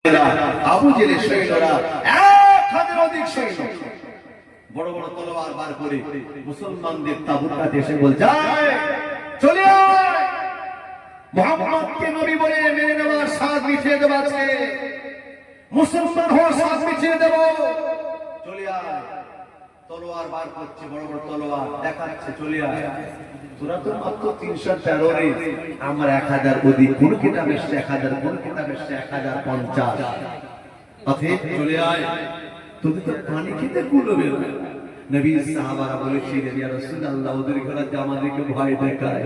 আবু জেলের সৈন্যরা 1000 অধিক সৈন্য বড় বড় তলোয়ার বার করে মুসলমানদের তাঁবুর কাছে এসে বলছে, চলে আয়, মুহাম্মদকে নবী বলে মেনে নেওয়ার স্বাদ মিটিয়ে দেব, আজকে মুসলমান হওয়ার স্বাদ মিটিয়ে দেব, চলে আয়। তলোয়ার বার করছে, বড় বড় তলোয়ার দেখাচ্ছে, চলে আয়। তোরা তো মাত্র 313 রে, আমার 1000 অধিক, কোন কিতাবে এসেছে 1000, কোন কিতাবে এসেছে 1050। অতএব চলে আয়, তোদের তো পানি খেতে কুলবে না। নবী সাহাবারা বলেছিলেন, ইয়া রাসূলুল্লাহ, ওদের ঘরে আমাদেরকে ভয় দেখায়।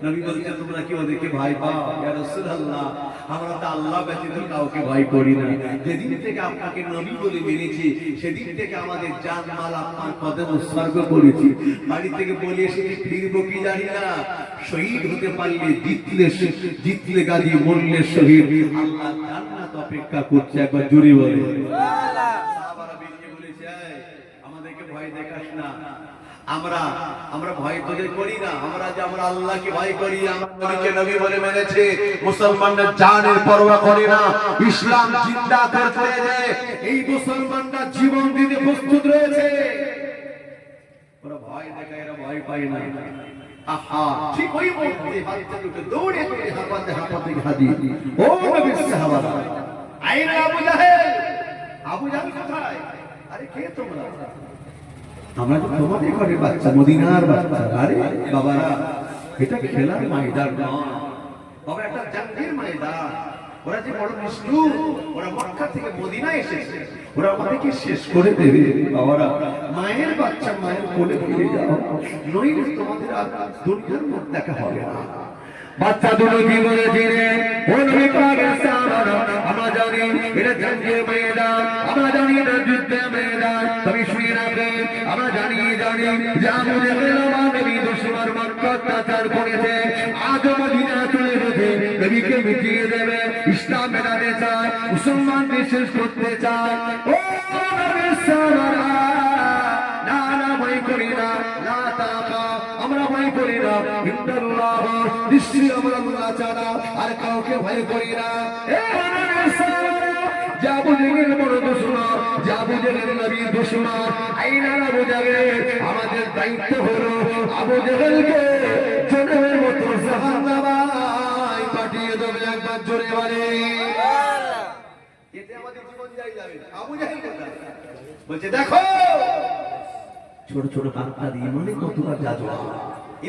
নবী বলছেন, তোমরা কি ওদেরকে ভয় পাও? ইয়া রাসূলুল্লাহ, আমরা তো আল্লাহ ব্যতীত কাউকে ভয় করি না। যেদিন থেকে আপনাকে নবী বলে মেনেছি, সেদিন থেকে আমাদের জান মাল আপনার পথে উৎসর্গ করেছি। বাড়ি থেকে বলে এসেছি, ফিরবো কি জানি না। শহীদ হতে পারলে জিতলে গাজী, মরলে শহীদ। আল্লাহ জান্নাত অপেক্ষা করছে, একবার জোরে বলে সুবহানাল্লাহ। সাহাবারা বেরিয়ে বলেছে, আমাদেরকে ভয় দেখাস না, আমরা ভয় তোদের করি না, আমরা আল্লাহকে ভয় করি। আমরা নবীকে নবী বলে মেনেছি, মুসলমানদের জানের পরোয়া করি না, ইসলাম জিন্দা করতে এই মুসলমানরা জীবন দিতে প্রস্তুত রয়েছে। ওরা ভয় দেখায়, এরা ভয় পায় না। আহা, ঠিক ওই মুহূর্তে হাতে উঠে দৌড়ে দৌড়ে হাঁপাতে ঘাদি, ও নবীর সাহাবারা, আইনা আবু জাহেল। আবু জাহেল কোথায়? আরে কে তোমরা? আমরা তো তোমাদের ঘরের বাচ্চা, মদিনার বাচ্চা। আরে বাবারা, এটা খেলার ময়দান নয় বাবা, একটা জঙ্গের ময়দান। ওরা যে বড় নিষ্ঠুর, ওরা মক্কা থেকে মদিনায় এসেছে, ওরা আমাদেরকে শেষ করে দেবে। বাবারা, মায়ের বাচ্চা মায়ের কোলে ফিরে যাও, নইলে তোমাদের আর দুনিয়ার মুখ দেখা হবে না। বাচ্চা দুটো কি বলেছে, ও নবী পাকের সাহাবারা, আমরা জানি এটা জঙ্গের ময়দান, আমরা জানি এটা যুদ্ধের ময়দান। তবে শুনে রাখবেন, আমরা জানি যে আবু জাহেল আমার নবী দুশমন মক্কা অত্যাচার করেছে, আজ মদিনা চলে এসেছে, নবীকে মিটিয়ে দেবে, ইসলাম মেলাতে চায়, মুসলমানদের শেষ করতে চায়। ও নবীর সাহাবারা, না না ভয় করি না, না তাকা, আমরা ভয় করি না, ইন্নাল্লাহ, নিশ্চয়ই আমরা আল্লাহ ছাড়া আর কাউকে ভয় করি না। আবু জাহেল বড় দুশমন, আবু জাহেল নবীর দুশমন। আইনা আবু জাহেল, আমাদের দায়িত্ব হলো আবু জাহেলকে জনমের মতো জাহান্নামে পাঠিয়ে দেব। একবার জোরে বলে সুবহানাল্লাহ। এতে আমাদের জীবন যাবে। আবু জাহেল কোথায়? বলছে, দেখো ছোট ছোট বাচ্চাদের ইমানে কতটা জাজওয়া,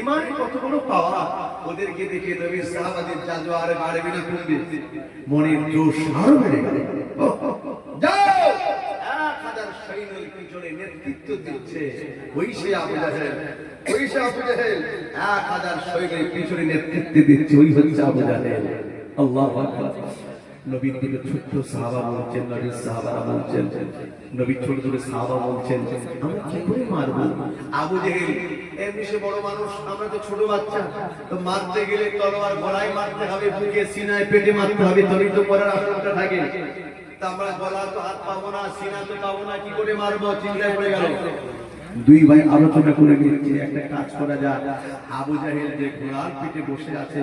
ইমানে কত বড় পাওয়া। ওদেরকে দেখে নবীর সাহাবাদের জাজওয়া আরে বাড়বে না কমবে? মনের জোশ আরো বেড়ে গেল। যাও, 1000 সৈন্যের পিছনে নেতৃত্ব দিচ্ছে ওই সে আবু জাহেল, ওই সে আবু জাহেল। 1000 সৈন্যের পিছনে নেতৃত্ব দিচ্ছে ওই হচ্ছে আবু জাহেল। আল্লাহু আকবার। নবীর দিকে ছোট্ট সাহাবা বলছেন, নবীর সাহাবারা বলছেন, নবীর ছোট ছোট সাহাবা বলছেন, আমরা কি করে মারবো? আবু জাহেল এমনি সে বড় মানুষ, আমরা তো ছোট বাচ্চা, তো মারতে গেলে তলোয়ার গলায় মারতে হবে, বুকে সিনায় পেটে মারতে হবে, তবেই তো পড়ার আশঙ্কা থাকে। তা আমরা গলা তো হাত পাবো না, সিনা তো পাবো না, কি করে মারবো? চিন্তায় পড়ে গেল। দুই ভাই আলোচনা করে নিচ্ছে, একটা কাজ করা যায়। আবু জাহেল যে ঘোড়ার পিঠে বসে আছে,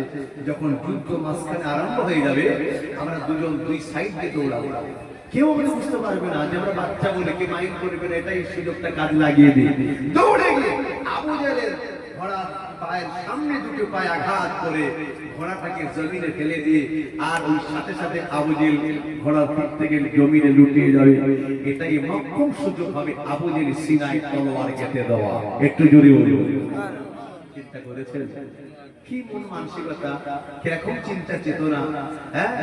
যখন যুদ্ধ মাঝখানে আরম্ভ হয়ে যাবে, আমরা দুজন দুই সাইড দিয়ে দৌড়াবো, কেউ আমরা বুঝতে পারবে না যে আমরা বাচ্চা বলে, কে মাইন্ড করবে না, এটাই সুযোগটা কাজ লাগিয়ে দিই। দৌড়ে গিয়ে আবু জাহেলের ঘোড়া পায়ের সামনে দুটো পায়ে আঘাত করে ঘোড়াটাকে জমিনে ফেলে দিয়ে, আর ওই সাথে সাথে আবু জাহেল ঘোড়ার পিঠ থেকে জমিনে লুটিয়ে যাবে। এটাই মক্কম সুযোগ হবে আবু জাহেল সিনায় তলোয়ার কেটে দেওয়া। একটু জোরে বলুন, চিন্তা করেছেন? কি মন মানসিকতা, কিরকম চিন্তা চেতনা।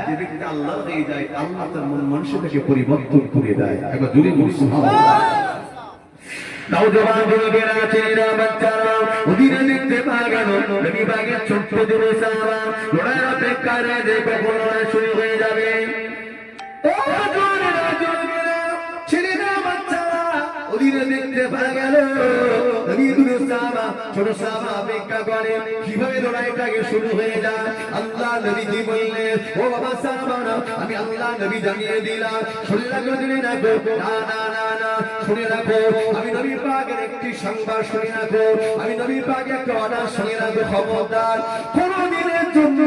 যে ব্যক্তি আল্লাহ হয়ে যায়, আল্লাহ তার মন মানসিকতাকে পরিবর্তন করে দেয়। একবার জোরে বলুন সুবহানাল্লাহ। নওজওয়ান যুবকেরা, ছেলেরা, বাচ্চারা ওদিকে দেখতে পাওয়া গেল নবী পাকের ছোট্ট দুটো সাহাবা লড়াইয়ের অপেক্ষায় রয়েছে, কখন লড়াই শুরু হয়ে যাবে। ছেলেরা, বাচ্চারা ওদিকে দেখতে পাওয়া গেল নবী দুটো সাহাবা, ছোট সাহাবা অপেক্ষা করে কিভাবে লড়াইটাকে শুরু হয়ে যায়। আল্লাহ নবীজি বললেন, ও বাবা সাহাবারা, আমি আল্লাহ নবী জানিয়ে দিলাম, শুনে রাখো, জেনে রাখো, না না না না, শুনে রাখো, আমি নবী পাকের একটি সংবাদ শুনে রাখো, আমি নবী পাকের একটা অর্ডার শুনে রাখো, খবরদার কোনদিনের জন্য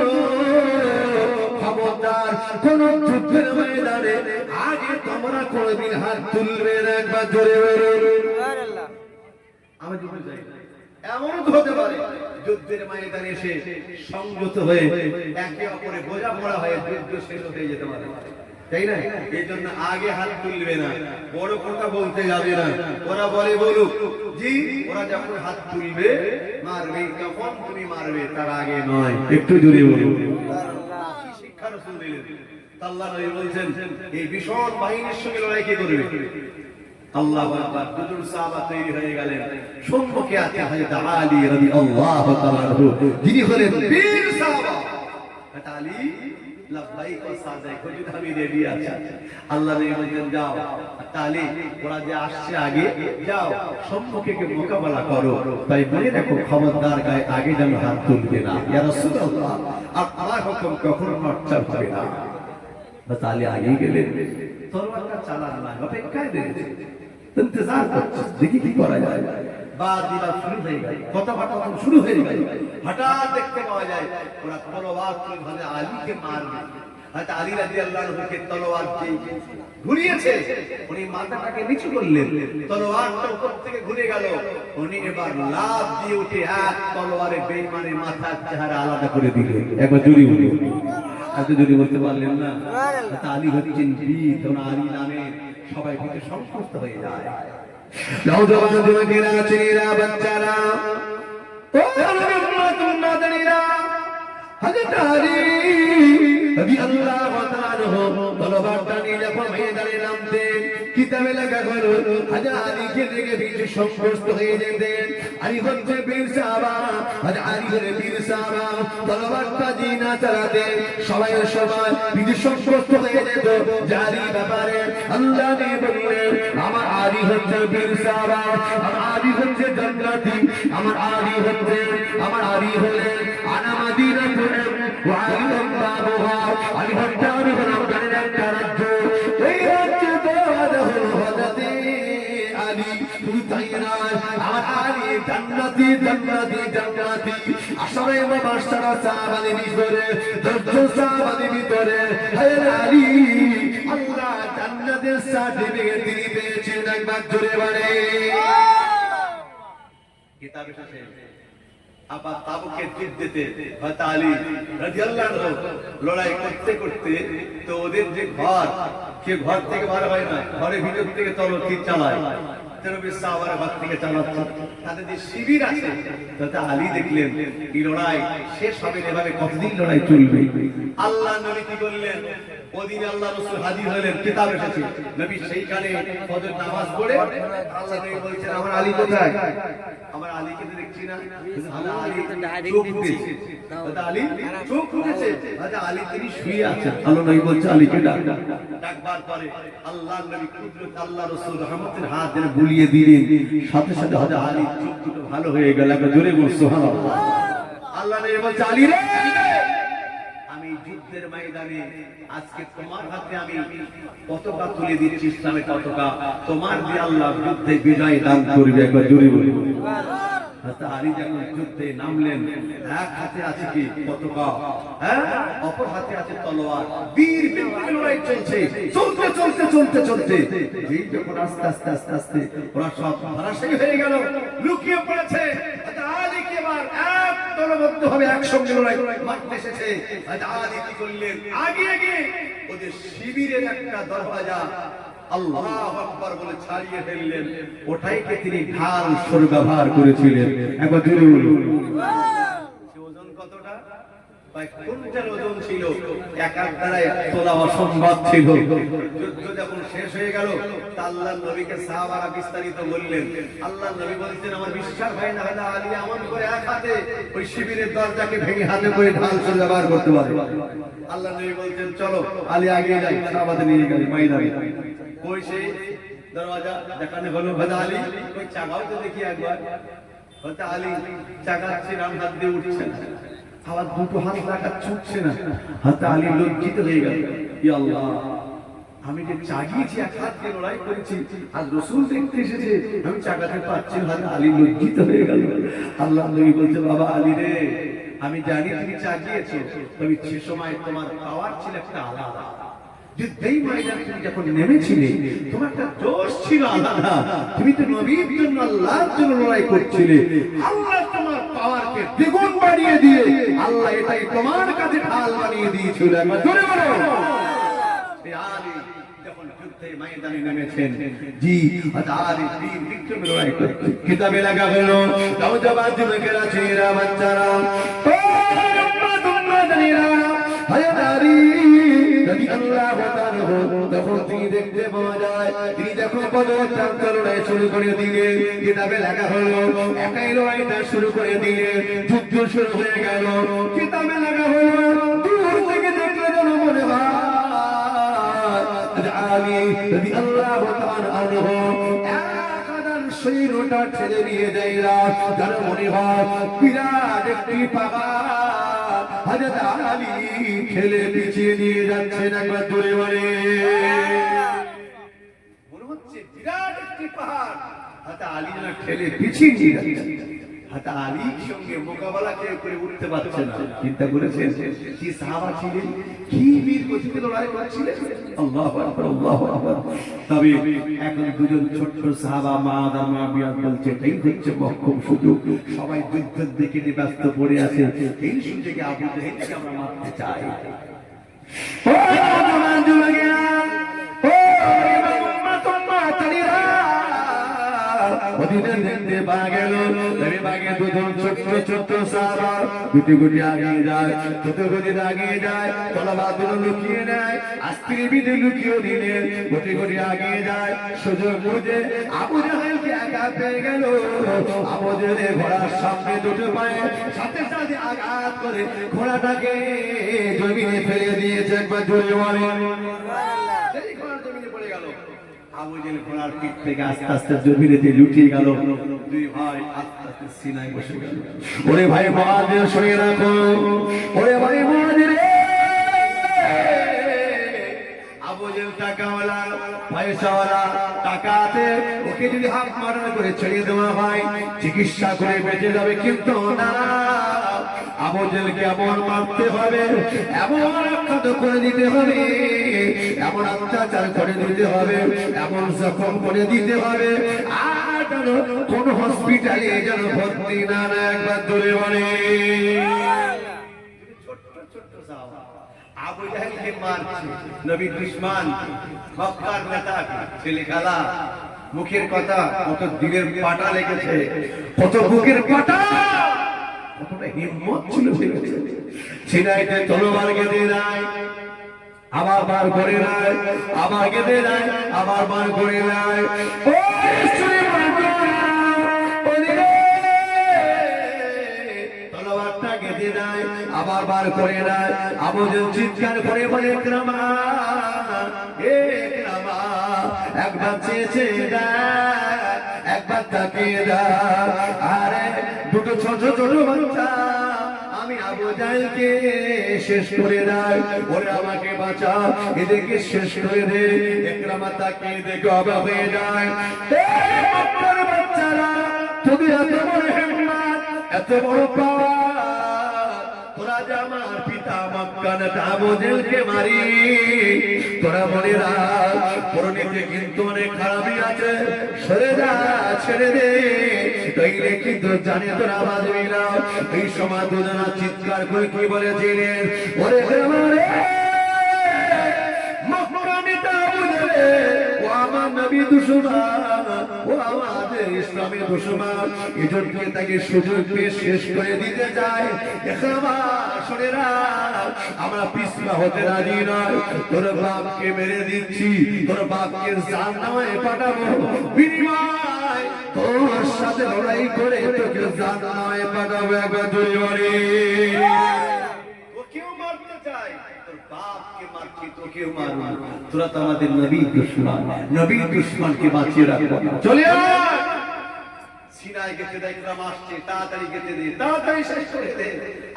খবরদার কোন যুদ্ধের ময়দানে আগে তোমরা কোনদিন হাত তুলবে না, একবার জোরে বলুন সুবহানাল্লাহ। আমি যুদ্ধে যাই, এমন তো হতে পারে যুদ্ধের ময়দানে এসে সংযত হয়ে একে অপরে বোঝাপড়া হয়ে যুদ্ধ শেষ হয়ে যেতে পারে, তাই না? এই জন্য আগে হাত তুলবে না, বড় কথা বলতে যাবে না। ওরা বলে বলুক জি, ওরা যখন হাত তুলবে মারবে তখন তুমি মারবে, তার আগে নয়। একটু জোরে বলুন সুবহানাল্লাহ। কি শিক্ষা রাসূল দিলেন? আল্লাহ নবী বলেন এই ভীষণ বাহিনীর সঙ্গে লড়াই কে করবে? আল্লাহু আকবার। দুজন সাহাবা তৈরি হয়ে গেলেন, সম্মুখে আছে হযরত আলী রাদিয়াল্লাহু তাআলা আনহু, যিনি হলেন বীর সাহাবা। হযরত আলী লাব্বাইক ওয়া সাদাইক, আমি রেডি আছি। আল্লাহ নবী বলেন যাও আলী, ওরা যে আসছে আগে যাও সম্মুখে গিয়ে মোকাবেলা করো, তাই বলে দেখো খবরদার গায়ে আগে যেন হাত তুলবে না। ইয়া রাসূলুল্লাহ, আপনার হুকুম কখনো নড়চড় হবে না। বাস আলী আগে গেলেন, তরবারটা চালান না, অপেক্ষায় দিলেন, ইন্তজার করছে দেখি কি করা যায়। বাদিলা শুরু হয়ে গেল, কথাবার্তা শুরু হয়ে গেল। হঠাৎ দেখতে পাওয়া যায় ওরা তলোয়ার তুলে ভাবে আলীকে মারবে। হযরত আলী রাদিয়াল্লাহু আনহুকে তলোয়ার দিয়ে ঘুরিয়েছে, উনি মাথাটাকে নিচু করলেন, তলোয়ারটা উপর থেকে ঘুরে গেল, উনি এবার লাফ দিয়ে উঠে এক তলোয়ারে বেঈমানের মাথার চেহারা আলাদা করে দিলেন। একবার জোরে বলুন, এত জোরে বলতে পারলেন না? হযরত আলী হচ্ছেন বীর, তোমরা আলী নামে সবাই থেকে সংস্কৃত হয়ে যায়। নওজওয়ান যুবকেরা, ছেলেরা, বাচ্চারা, ও উম্মাতুন্নাদিরা, হযরত আলী রাদিয়াল্লাহু তাআলা আনহু তলোয়ারটা নিয়ে যখন ময়দানে নামতেন, কিতাবে লেখা হলো হযরত আলীকে দেখে বীর সংস্কৃত হয়ে যেতেন। আলী হচ্ছে বীর সাহাবা, হযরত আলী হলেন বীর সাহাবা। তলোয়ারটা দিয়ে না চালাতেন, সবাই বীর সংস্কৃত হয়ে যেত। জারি ব্যাপারে আল্লাহ নবী বললেন আমার আলী হচ্ছে বীর সাহাবা, আমার আলী হচ্ছে জান্নাতি, আমার আলী হলেন আনা মাদিনাতুন ওয়া আলী বাবুহা। আলী হচ্ছে আমি হলাম একটা রাজ্য, এই রাজ্যে তো হযরত আলী, শুধু তাই নয় আমার আলী জান্নাতি জান্নাতি জান্নাতি। আসলে বাদশারা সাহাবাদের ভিতরে 10 সাহাবাদের ভিতরে হযরত আলী আল্লাহ জান্নাতের সার্টিফিকেট তিনি পেয়েছেন। একবার জোরে বলে কিতাবে আছে আবার তাবুকের যুদ্ধেতে হযরত আলী রাদিয়াল্লাহু আনহু লড়াই করতে করতে তো ওদের যে ঘর, সে ঘর থেকে বার হয় না, ঘরের ভিতর থেকে তলোয়ার চালায়। নবী সাহাবারা ঘর থেকে চালাচ্ছে, তাদের যে শিবির আছে, হযরত আলী দেখলেন এই লড়াই শেষ হবে এভাবে কতদিন লড়াই চলবে। আল্লাহ নবী কি বললেন, ওদিন আল্লাহ রাসূল হাজির হলেন, কিতাব এসেছে, নবী সেইখানে ফজর নামাজ পড়ে আল্লাহ নবী বলছেন আমার আলী কোথায়? আমার আলীকে দেখছি না। চোখ খুলেছে, চোখ খুলেছে, আলী তিনি শুয়ে আছেন। আল্লাহ নবী বলছে আলীকে ডাক। ডাকবার পরে আল্লাহ নবী কুদরত আল্লাহ রাসূল রহমতের হাত ধরে বুলিয়ে দিলেন, সাথে সাথে হযরত আলী চোখ দুটো ভালো হয়ে গেল। একবার জোরে বল সুবহানাল্লাহ। আল্লাহ নবী বলছে আলী রে, আমি যুদ্ধের ময়দানে আজকে তোমার হাতে আমি পতাকা তুলে দিচ্ছি, ইসলামের পতাকা, তোমার দিয়ে আল্লাহ যুদ্ধে বিজয় দান করবে। একবার জোরে বলি সুবহানাল্লাহ। হযরত আলী যখন যুদ্ধে নামলেন, এক হাতে আছে কি পতাকা, অপর হাতে আছে তলোয়ার, বীর বিক্রমে লড়াই চলছে, চলতে চলতে চলতে চলতে এই যখন আস্তে আস্তে আস্তে আস্তে ওরা সব ধরাশায়ী হয়ে গেল, লুকিয়ে পড়েছে। হযরত আলী কে এবার এক দলবদ্ধ হবে একসঙ্গে লড়াই মারতে এসেছে। হযরত আলী কি করলেন, আগে আগে ওদের শিবিরের একটা দরওয়াজা আল্লাহু আকবার বলে ছাড়িয়ে ফেললেন। ওটাইকে তিনি ঢাল স্বর ব্যবহার করেছিলেন। একবার জোরে বলুন সে ওজন কতটা? কুইন্টাল ওজন ছিল, এক এক দ্বারাই তোলা অসম্ভব ছিল। যুদ্ধ যখন শেষ হয়ে গেল, আল্লাহর নবীকে সাহাবারা বিস্তারিত বললেন। আল্লাহর নবী বলছেন আমার বিশ্বাস হয় না হযরত আলী এমন করে এক হাতে ওই শিবিরের দরজাকে ভেঙে হাতে করে ঢাল স্বর ব্যবহার করতে পারে। আল্লাহর নবী বলছেন চলো আলী আগে যাই, সাহাবাদের নিয়ে গেল ময়দানে। কই সেই দরওয়াজা দেখানো হলো, হযরত আলী কই চাগাও তো দেখি একবার। হযরত আলী চাগাচ্ছে, রাম হাত দিয়ে উঠছে না, আবার দুটো হাত রাখা ছুটছে না। হযরত আলী লজ্জিত হয়ে গেল, ইয়া আল্লাহ, আমি যে চাগিয়েছি, এক হাত দিয়ে লড়াই করেছি, আজ রাসূল দেখতে এসেছে, আমি চাগাতে পারছি না। হযরত আলী লজ্জিত হয়ে গেল। আল্লাহ নবী বলছে বাবা আলী রে, আমি জানি তুমি চাগিয়েছো, তবে সে সময় তোমার পাওয়ার ছিল একটা আলাদা। যুদ্ধেই ময়দানে তুমি যখন নেমেছিলে তোমার একটা জোশ ছিল আলাদা। তুমি তো নবীর জন্য আল্লাহর জন্য লড়াই করছিলে। আল্লাহ তোমার পাওয়ারকে দ্বিগুণ বাড়িয়ে দিয়ে আল্লাহ এটাই তোমার কাছে ঢাল বানিয়ে দিয়েছিল। একবার জোরে বলো। আলী যখন যুদ্ধে ময়দানে নেমেছেন, জি আলী বীর বিক্রমে লড়াই করতে কিতাবে লেখা হলো, নওজওয়ান যুবকেরা ছেলেরা বাচ্চারা ও তোমরা জানিরা তখন তিনি দেখতে পাওয়া যায়, তিনি যখন পদযাত্রা লড়াই শুরু করে দিলেন, কিতাবে লেখা হলো একাই লড়াইটা শুরু করে দিলেন, যুদ্ধ শুরু হয়ে গেল। কিতাবে লেখা হলো দূর থেকে দেখলে যেন মনে হয় আলী রাদিয়াল্লাহু তাআলা আনহু একজন সৈন্যটা ঠেলে নিয়ে যাইরা, যার মনে হয় বিরাট একটি পাহাড় হযরত আলী ঠেলে পিছিয়ে নিয়ে যাচ্ছেন। একবার জোরে বলে। মনে হচ্ছে বিরাট একটি পাহাড় হযরত আলী না ঠেলে পিছিয়ে নিয়ে যাচ্ছেন। হযরত আলীর সঙ্গে মোকাবেলা কেউ করে উঠতে পারছে না। চিন্তা করেছেন কি সাহাবা ছিলেন, কি বীর গতিতে লড়াই করছিলেন। আল্লাহু আকবার, আল্লাহু আকবার। তবে এখন দুজন ছোট্ট সাহাবা মাআদ আর মুআবিয়া বলছে এটাই হচ্ছে মহকুম সুযোগ। সবাই যুদ্ধের দিকে ব্যস্ত পড়ে আছে, এই সুযোগে আবু জাহেলকে আমরা মারতে চাই। ও জওয়ান যুবকেরা, ও ওদিনের দেখতে পা গেল বাগে দুজন ছোট্ট ছোট্ট সাহাবা গুটি গুটি আগিয়ে যায়, ছোট গুটি আগিয়ে যায়, তলোয়ার দুটো লুকিয়ে নেয়, আস্তির বিধি লুকিয়ে দিলে গুটি গুটি আগিয়ে যায়। সুযোগ বুঝে আবু জাহেলকে একা পেয়ে গেল। আবু জাহেল ঘোড়ার সামনে দুটো পায়ে সাথে সাথে আঘাত করে ঘোড়াটাকে জমিনে ফেলে দিয়েছে। একবার জোরে বলেন। সেই ঘোড়া জমিনে পড়ে গেল। আবু জাহেল ঘোড়ার পিঠ থেকে আস্তে আস্তে জমিনে লুটিয়ে গেল। দুই ভাই আস্তে আস্তে সিনায় বসে গেল। ওরে ভাই মুআদ শুনে রাখো, ওরে ভাই মুআদ রে, আবু জাহেল টাকাওয়ালা পয়সাওয়ালা, টাকাতে ওকে যদি হাত মারা করে ছেড়ে দেওয়া হয় চিকিৎসা করে বেঁচে যাবে, কিন্তু না, আবু জাহেলকে এমন মারতে হবে, এমন আঘাত করে দিতে হবে, এমন অত্যাচার করে দিতে হবে, এমন জখম করে দিতে হবে, আর যেন কোন হসপিটালে যেন ভর্তি না না। একবার ধরে বলে। ছোট্ট ছোট্ট সাহাবা আবু জাহেলকে মারছে নবীর দুশমন, মক্কার নেতা, ছেলে খেলা, মুখের কথা, কত দিলের পাটা লেগেছে, কত বুকের পাটা, কতটা হিম্মত ছিল সিনাইতে তলোয়ার গেঁথে নাই, আবার বার করে নাই, আবার গেঁথে নাই, আবার বার করে নাই। তলোয়ারটা গেঁথে নাই, আবার বার করে নাই। আবু জাহেল চিৎকার করে বলে ইকরামা, ইকরামা, একবার চেয়েছে একবার তাকিয়ে দা। আরে দুটো ছোট ছোট বাচ্চা, আমি আবু জাহেলকে শেষ করে দেয়, ওরে আমাকে বাঁচা, এদেরকে শেষ করে দে। ইকরামা তাকিয়ে দেখে অবাক হয়ে যায়। মক্কার বাচ্চারা, তোদের এত বড় হিম্মত, এত বড় পাওয়ার, তোরা যে আমার পিতা মক্কা নেতা আবু জাহেলকে মারি, তোরা মনে রাখ পরনীতে কিন্তু অনেক খারাপই আছে, সরে যা, ছেড়ে দে, তাইলে কিন্তু জানে তোরা বাঁচবি না। এই সময় দুজনা চিৎকার করে কি বলেছিলেন, ওরে আমারে মক্কা নেতা আবু জাহেল, ও আমার নবী দুশমন, ও আমাদের ইসলামের দুশমন, এজন্য তাকে সুযোগ পেয়ে শেষ করে দিতে চায়। আমরা পিছপা হতে রাজি নয়, তোর বাপকে মেরে দিচ্ছি, তোর বাপকে জাহান্নামে পাঠাবো, বিনিময় তোর সাথে লড়াই করে তোকে জাহান্নামে পাঠাবো। একবার জোরে বলে। ওকেও মারতে চাই, তোর বাপকে মারছি, তোকেও মারবো, তোরা তো আমাদের নবীর দুশমন, নবীর দুশমনকে বাঁচিয়ে রাখবো। চলে আয়। সিনায় গেতে দেয়, ইকরামা আসছে, তাড়াতাড়ি গেতে দে, তাড়াতাড়ি শেষ করে দে।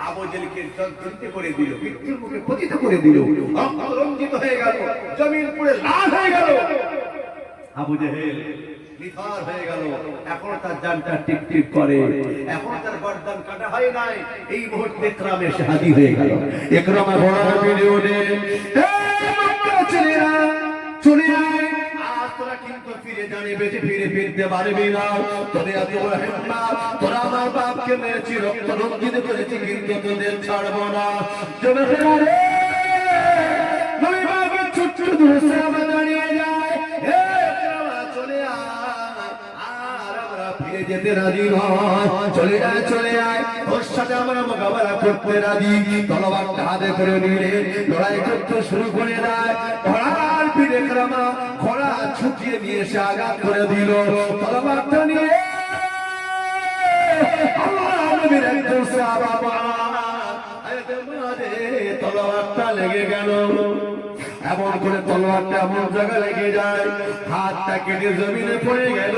আবু জাহেলকে জগদীতে করে দিল, মৃত্যুর মুখে পতিত করে দিল, রক্ত রঞ্জিত হয়ে গেল, জমিন পুড়ে লাল হয়ে গেল। আবু জেহেল নিথর হয়ে গেল, এখনো তার জানটা টিপ টিপ করে, এখনো তার গর্দান কাটা হয় নাই। এই মুহূর্তে ইকরাম এসে হাজির হয়ে গেল। ইকরাম ঘোড়ার পিঠে উঠে, চলে আয়, আজ তোরা কিন্তু ফিরে জানি বেঁচে ফিরে ফিরতে পারবি না। তোদের এত বড় হিম্মত, তোরা আমার বাপকে মেরেছি, রক্ত রঞ্জিত করেছি, কিন্তু তোদের ছাড়বো না। চলে রে নবী বাবার ছোট্ট দূরে সাহাবা দাঁড়িয়ে যায়, চলে আয়, আর আমরা ফিরে যেতে রাজি নয়। চলে আয়, চলে আয়, ওর সাথে আমরা মোকাবেলা করতে রাজি। তলোয়ারটা হাতে করে নিয়ে লড়াই করতে শুরু করে দেয়। ঘোড়ার পিঠে ইকরামা ঘোড়া ছুটিয়ে নিয়ে এসে আঘাত করে দিল তলোয়ারটা নিয়ে। আল্লাহ নবীর একজন সাহাবা তলোয়ারটা লেগে গেল, এমন করে তলোয়ারটা এমন জায়গায় লেগে যায়, হাতটা কেটে জমিনে পড়ে গেল,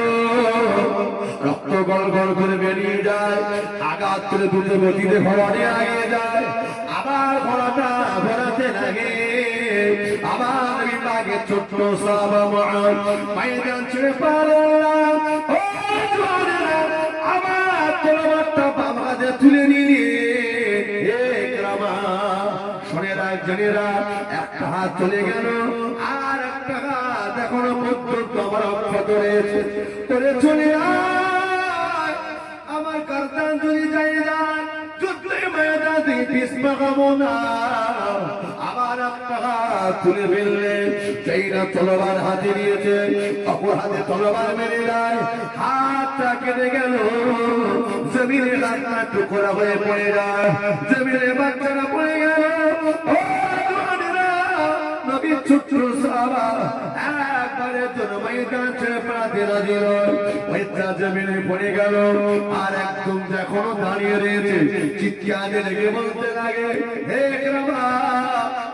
রক্ত গড় গড় করে বেরিয়ে যায়। আঘাত করে দ্রুত গতিতে ঘোড়া নিয়ে আগিয়ে যায়, আবার ঘোড়াটা ঘোরাতে লাগে। আবার বিভাগে ছোট্ট সাহাবা মুআদ ময়দান ছেড়ে পালাম। ও জওয়ানেরা, আবার তলোয়ারটা বাম হাতে তুলে নিয়ে জনেরা একটা হাত চলে গেল, আর একটা হাত এখনো পর্যন্ত আমার অক্ষত রয়েছে। করে চলে আয়, আমার গর্দান যদি যাই যায়, যুদ্ধে ময়দান থেকে পিছপাবো না। আবার একটা হাত তুলে ফেললে, যেইরা তলোয়ার হাতে নিয়েছে অপর হাতে তলোয়ার মেরে দেয়, হাতটা কেটে গেল, জমিনে হাতটা টুকরা হয়ে পড়ে যায়, জমিনে বাচ্চারা পড়ে গেল। ছোট্ট সাহাবা একবারে ময়দান ছেড়ে পালাতে রাজি নয়, ময়দান জমিনে পড়ে গেল, আর একদম এখনো দাঁড়িয়ে রয়েছে। চিৎকারে লেগে বলতে লাগে, হে ইকরামা,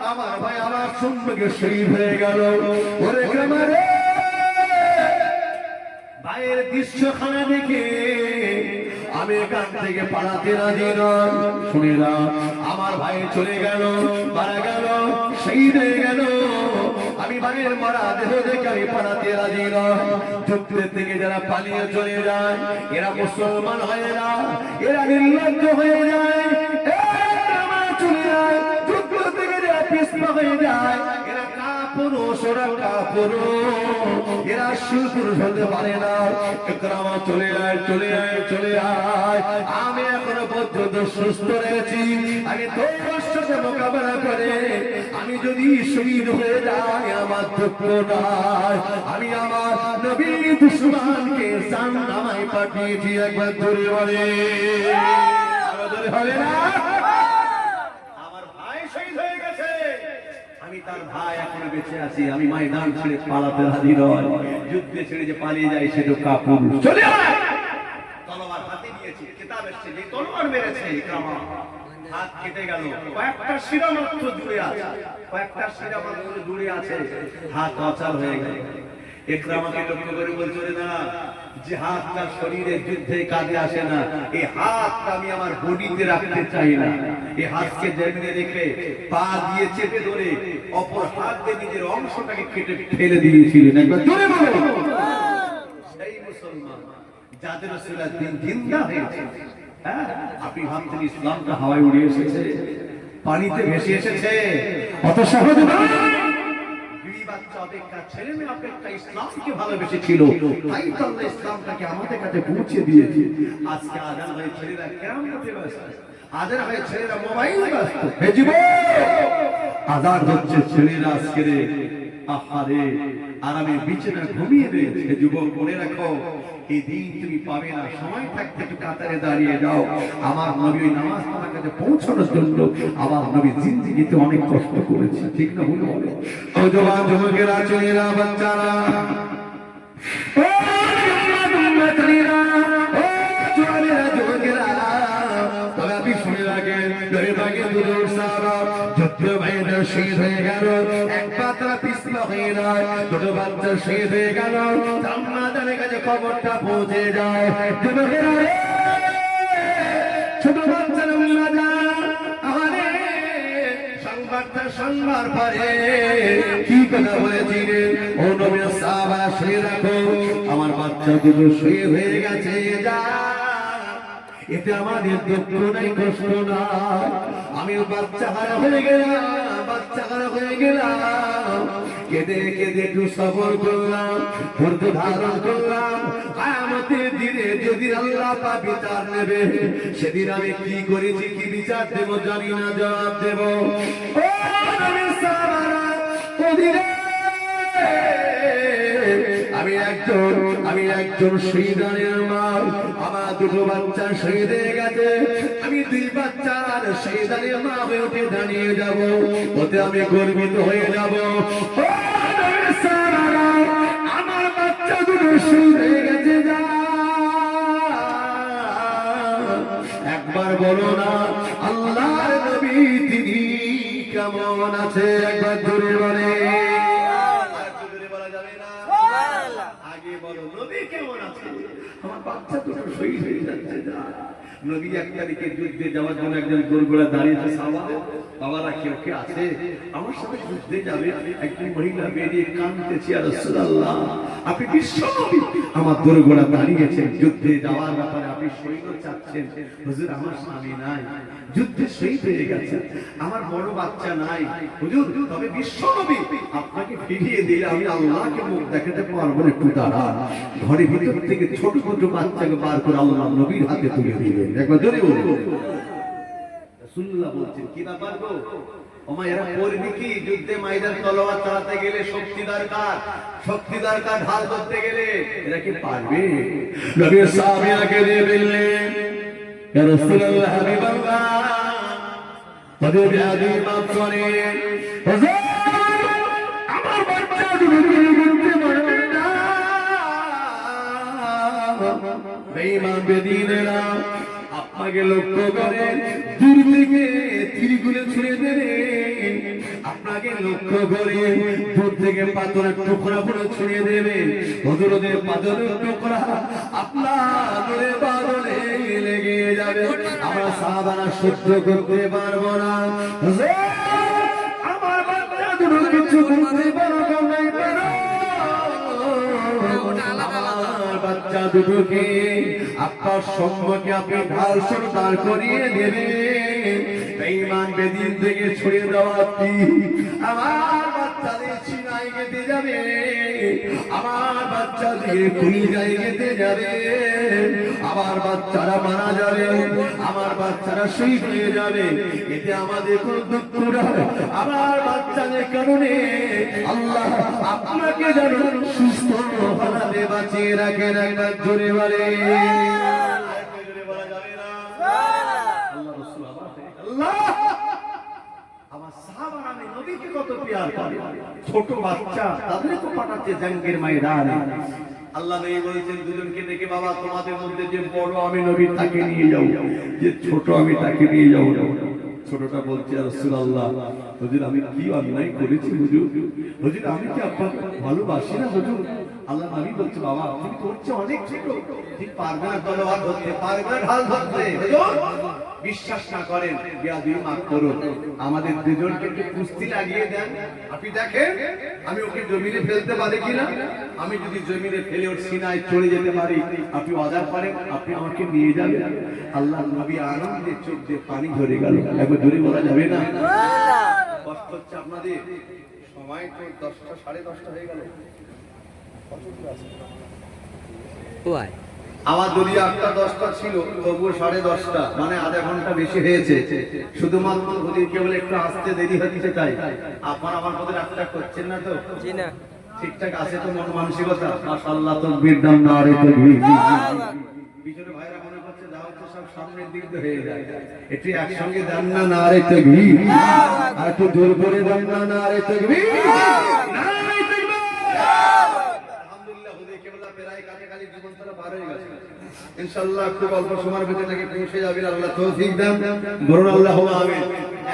আমার ভাই আমার সম্মুখে শহীদ হয়ে গেল। ওরে ইকরামা রে, ভাইয়ের দৃশ্যখানা দেখে আমি এখান থেকে পালাতে রাজি নয়। শুনে না, আমার ভাই চলে গেল, মারা গেল, শহীদ হয়ে গেল, আমি ভাইয়ের মারা দেহ দেখে আমি পালাতে রাজি নয়। যুদ্ধের থেকে যারা পালিয়ে চলে যায়, এরা মুসলমান হয় না, এরা নির্লজ্জ হয়ে যায়, চলে যায়। যুদ্ধ থেকে যারা পিছপা হয়ে যায়, এরা কাপুরুষ, ওরা কাপুরুষ, এরা সুপুরুষ হতে পারে না। ইকরামা চলে আয়, চলে আয়, চলে আয়, আমি এখনো পর্যন্ত সুস্থ রয়েছি, আমি তোর সাথে মোকাবেলা করে আমি যদি শহীদ হয়ে যাই আমার দুঃখ নাই। আমি আমার নবীর দুশমনকে জাহান্নামে পাঠিয়েছি। একবার জোরে বলে, আরো জোরে হবে না? আমার ভাই শহীদ হয়ে গেছে, আমি তার ভাই এখনো বেঁচে আছি, আমি ময়দান ছেড়ে পালাতে রাজি নয়। যুদ্ধে ছেড়ে যে পালিয়ে যায় সে তো কাপুরুষ। চলে আয়, তলোয়ার হাতে নিয়েছি, কিতাব এসেছে যে তলোয়ার মেরেছে ইকরামা, হাত কেটে গেল, কয়েকটা শিরা মাত্র জুড়ে আছে, কয়েকটা শিরা মাত্র জুড়ে আছে, হাত অচল হয়ে গেল। ইকরামাকে লক্ষ্য করে বলছে, না, যে হাতটা শরীরে যুদ্ধে কাজে আসে না, এই হাতটা আমি আমার বডিতে রাখতে চাই না। এই হাতকে জমিনে রেখে পা দিয়ে চেপে ধরে অপর হাত দিয়ে নিজের অংশটাকে কেটে ফেলে দিয়েছিলেন। একবার জোরে বলো, সেই মুসলমান যাদের রাসূলের দিন জিন্দা হয়েছে। হ্যাঁ, আপনি ভাবছেন ইসলামটা হাওয়ায় উড়ে এসেছে, পানিতে ভেসে এসেছে, অত সহজ নয়। বিবি বাচ্চা অপেক্ষা, ছেলে মেয়ে অপেক্ষা ইসলামকে ভালোবেসেছিল, তাই তো আল্লাহ ইসলামটাকে আমাদের কাছে পৌঁছে দিয়েছে। আজকে আজান হয়ে ছেলেরা কিয়ামতে ব্যস্ত, আজান হয়ে ছেলেরা মোবাইলে ব্যস্ত। হে যুবক, আজান হচ্ছে, ছেলেরা আজকে রে আহারে আরামে বিছানা ঘুমিয়ে রয়েছে। হে যুবক, মনে রাখো, এই দিন তুমি পাবে না, সময় থাকতে একটু কাতারে দাঁড়িয়ে যাও। আমার নবী ওই নামাজ তোমার কাছে পৌঁছানোর জন্য আমার নবী জিন্দেগিতে অনেক কষ্ট করেছে, ঠিক না? ভুল বলে ও জওয়ান যুবকেরা, ছেলেরা, বাচ্চারা, ও উম্মতেরা, ও জওয়ানেরা, যুবকেরা, তবে আপনি শুনে রাখেন, দরবাগে দুরুদ সালাম, যুদ্ধ ময়দানে শহীদ হয়ে গেল, এক পাতা পিছলা হয়ে যায়, ছোট বাচ্চা শহীদ হয়ে গেল, জান্নাতের কাছে খবরটা পৌঁছে যায়। যুবকেরা রে, ছোট বাচ্চার উম্মাদা, আরে সংবাদটা শোনবার পরে কি কথা বলেছিলেন? ও নবীর সাহাবা শুয়ে রাখো, আমার বাচ্চা দুটো শুয়ে হয়ে গেছে, যা এতে আমাদের দুঃখ নাই, কষ্ট নাই। আমি বাচ্চা হারা হয়ে গেলাম, বাচ্চা হারা হয়ে গেলাম, কেঁদে কেঁদে একটু সবর করলাম, ধৈর্য ধারণ করলাম। কিয়ামতের দিনে যদি আল্লাহ পাক বিচার নেবে, সেদিন আমি কি করেছি, কি বিচার দেব জানি না, জবাব দেব। ও নবী সাহাবারা, ওদিকে আমি একজন শহীদের মা, আমার দুটো বাচ্চা শহীদ হয়ে গেছে, আমি দুই বাচ্চার শহীদের মা হয়ে উঠে দাঁড়িয়ে যাব, ওতে আমি গর্বিত হয়ে যাব। আমার বাচ্চা দুটো শহীদ হয়ে গেছে, যা একবার বলো না আল্লাহর নবী তিনি কেমন আছে, একবার জোরে বলে। আমার বাচ্চা দুটো শহীদ হয়ে যাচ্ছে, নবী এক তারিখে যুদ্ধে যাওয়ার জন্য একজন গোলগোলা দাঁড়িয়েছে, বাবারা কেউ কে আছে আমার সাথে যুদ্ধে যাবে? একজন মহিলা বেরিয়ে কাঁদতেছে, ইয়া রাসূলুল্লাহ আপনি বিশ্বনবী, আমার গোলগোলা দাঁড়িয়েছেন, যুদ্ধে যাওয়ার ব্যাপারে আপনি সৈন্য চাচ্ছেন। হুজুর আমার স্বামী নাই, যুদ্ধে শহীদ হয়ে গেছে, আমার বড় বাচ্চা নাই হুজুর, তবে বিশ্বনবী আপনাকে ফিরিয়ে দিলে আমি আল্লাহকে মুখ দেখাতে পারবো না, একটু দাঁড়ান। ঘরের ভিতর থেকে ছোট ছোট বাচ্চাকে বার করে আল্লাহ নবীর হাতে তুলে দিলেন, একবার জোরে বলুন। রাসূলুল্লাহ বলছেন কি ব্যাপার গো, ওমা এরা করবে কি? যুদ্ধে ময়দান তলোয়ার চালাতে গেলে শক্তি দরকার, শক্তি দরকার, ঢাল ধরতে গেলে এরা কি পারবে? নবীর সাহাবীকে দিয়ে বললেন, ইয়া রাসূলুল্লাহ হাবিবাল্লাহ তাদের ব্যাধি মাফ করেন, হুজুর আমার বাচ্চা দুটো করতে পারবে না। বেঈমান বেদিনেরা আপনাকে লক্ষ্য করে দূর থেকে তীরগুলো ছুঁড়ে দেবে, আপনাকে লক্ষ্য করে দূর থেকে পাথরের টুকরা করে ছুঁড়ে দেবে, হুজুরদের পাথরের টুকরা আপনার বাদলে লেগে যাবে, আমরা সাহাবারা সহ্য করতে পারবো না। আমার বাচ্চা দুটো কিছু করতে পারবো না, বাচ্চা দুটোকে আপনার সম্মুখে আপনি ঢাল সরদার করিয়ে দেবেন, বেঈমান বেদিন থেকে ছড়িয়ে দেওয়া আমার বাচ্চাদের সিনাই কেটে যাবে, আমার বাচ্চা দিয়ে কলিজায় কেটে যাবে, আমার বাচ্চারা মারা যাবে, আমার বাচ্চারা শহীদ হয়ে যাবে, এতে আমাদের কোন দুঃখ নয়। আমার বাচ্চাদের কারণে আল্লাহ আপনাকে যেন সুস্থ ভাবে বাঁচিয়ে রাখেন, একবার জোরে বলে। আমার সাহাবারা আমি নবীকে কত প্যার করে, ছোট বাচ্চা তাদেরকে পাঠাচ্ছে জঙ্গের ময়দানে। আল্লাহ নবী বলেছেন দুজনকে ডেকে, বাবা তোমাদের মধ্যে যে বড় আমি নবী তাকে নিয়ে যাও, যে ছোট আমি তাকে নিয়ে যাও। ছোটটা বলছে, ইয়া রাসূলুল্লাহ হুজুর আমি কি অন্যায় করেছি হুজুর, হুজুর আমি কি আপনাকে ভালোবাসি না হুজুর? আল্লাহ নবী বলছে, বাবা তুমি করছো অনেক ছোট, ঠিক পারবে না তলোয়ার ধরতে, পারবে না ঢাল ধরতে, হুজুর বিশ্বাস না করেন বেয়াদবি মাফ করুন, আমাদের দুজনকে একটু কুস্তি লাগিয়ে দেন, আপনি দেখেন আমি ওকে জমিনে ফেলতে পারি কিনা, আমি যদি জমিনে ফেলে ওর সিনায় চলে যেতে পারি আপনি অর্ডার করেন, আপনি আমাকে নিয়ে যাবেন। আল্লাহ নবী আনন্দে চোখ দিয়ে পানি ঝরে গেল, একবার জোরে বলা যাবে না? কষ্ট হচ্ছে আপনাদের, সময় তো 10টা 10:30 হয়ে গেল, আমার যদি 8টা 10টা ছিল তবুও 10:30, মানে আধা ঘন্টা বেশি হয়েছে, শুধুমাত্র যদি কেবল একটু আসতে দেরি হচ্ছে তাই। আপনারা আমার কথা রাগটা করছেন না তো? ঠিকঠাক আছে তো মন মানসিকতা? মাশাআল্লাহ, তাকবীর দাও, নারে তাকবীর। পিছনে ভাইরা মনে করছে যা হচ্ছে সব সামনের দিক দিয়ে হয়ে যায়, একটু একসঙ্গে দেন না, নারে তাকবীর, আর একটু জোর করে দেন না, নারে তাকবীর, নারে তাকবীর। আলহামদুলিল্লাহ, হুজুর কেবল প্রায় কাছাকাছি জীবন তারা পার হয়ে গেছে, ইনশাআল্লাহ খুব অল্প সময়ের ভিতরে নাকি পৌঁছে যাবেন, আল্লাহ তৌফিক দেন, বলুন আল্লাহুম্মা আমিন।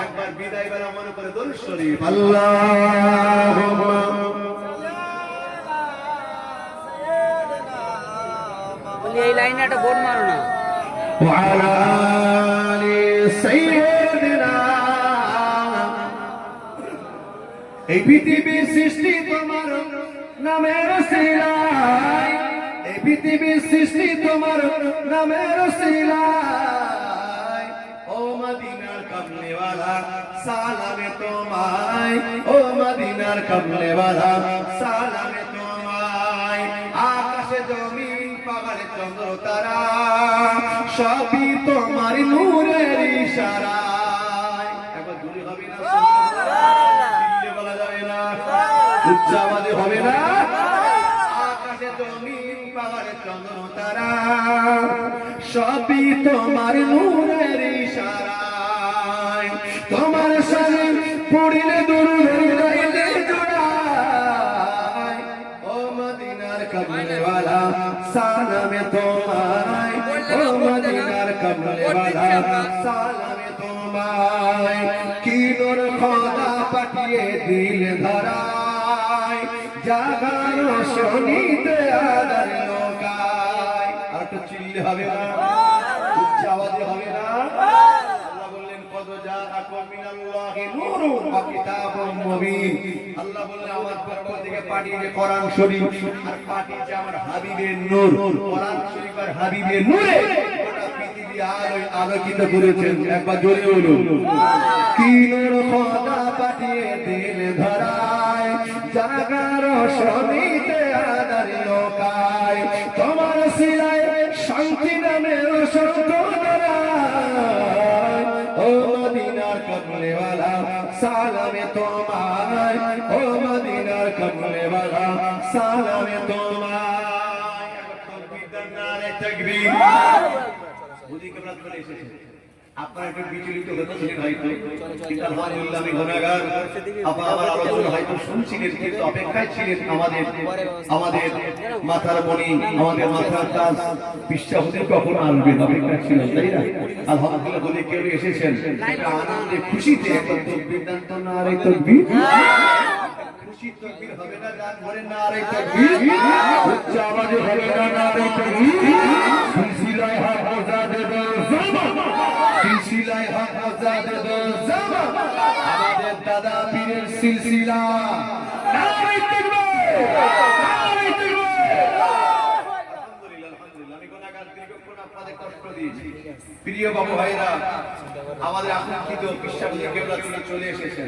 একবার বিদায় বেলা মনে করে দরুদ শরীফ, আল্লাহুম্মা এই লাইনে একটা বোর্ড মারো না, ওয়ালা আলি সাইয়্যিদিনা। এই পৃথিবীর সৃষ্টি তোমার নামের সিলাই এই পৃথিবীর সৃষ্টি তোমার নামের সিলাই ও মদিনার কমলেওয়ালা সালামে তোমায় ও মদিনার কমলেওয়ালা সালামে তোমায় আকাশে জমিন পাহাড়ে চন্দ্র তারা সবই তোমার নূরের ইশারায় একবার দূরে হবে না দিল্লি বলা যাবে না উচ্চ আওয়াজে হবে না আকাশে জমিন পাহাড়ে চন্দ্র তারা সবই তোমার নূরের ইশারায় তোমার সামনে পড়িলে দুরূহ গাইলে জোড়ায় ও মদিনার কমলেওয়ালা সালামে তোমায় ও মদিনার কমলেওয়ালা সালামে তোমায় কি নূর খোদা পাঠিয়ে দিল ধরায় জাগার শোনিতে আদার লোকায় আর একটু চিল্লে হবে না উচ্চ আওয়াজে হবে না আল্লাহ বললেন কদ জাআকুম মিনাল্লাহি নূরুন ওয়া কিতাবুম মুবিন আল্লাহ বললেন আমার পক্ষ থেকে পাঠিয়েছে কোরআন শরীফ আর পাঠিয়েছে আমার হাবিবের নূর কোরআন শরীফ আর হাবিবের নূরে গোটা পৃথিবী আলোকিত করেছেন একবার জোরে বলুন কি নূর খোদা পাঠিয়ে দিল ধরায় জাগার শোনিতে আদার লোকায় তোমার সিলাই শান্তি নামের সত্যধরায় ও মদিনার কমলেওয়ালা সালামে তোমায় ও মদিনার কমলেওয়ালা সালামে তোমায় তাকবীর দেন নারে তাকবীর বুঝি কেমন চলে এসেছে আপনারা একটু বিচলিত হচ্ছিলেন হয়তো কিন্তু আলহামদুলিল্লাহ আমি গুনাহগার আপনারা আমার আলোচনা হয়তো শুনছিলেন কিন্তু অপেক্ষায় ছিলেন আমাদের মাথার মণি আমাদের মাথার তাজ বিশ্বাস হতে কখন আসবেন অপেক্ষা ছিল তাই না আলহামদুলিল্লাহ বলে কেউ এসেছেন একটা আনন্দে খুশিতে একটা তাকবীর দেন তো নারে তাকবীর খুশি তাকবীর হবে না গান ভরে নারে তাকবীর উচ্চ আওয়াজে হবে না নারে তাকবীর সিলসিলায় হক আজাদে দো জামান সিলসিলায় হক আজাদে দো জামান আমাদের দাদা পীরের সিলসিলা নারে তাকবীর নারে তাকবীর আলহামদুলিল্লাহ আমি গুনাহগার দীর্ঘক্ষণ আপনাদের কষ্ট দিয়েছি প্রিয় বাবু ভাইরা আমাদের আকাঙ্ক্ষিত বিশ্বাস নিয়ে কেবলা তিনি চলে এসেছেন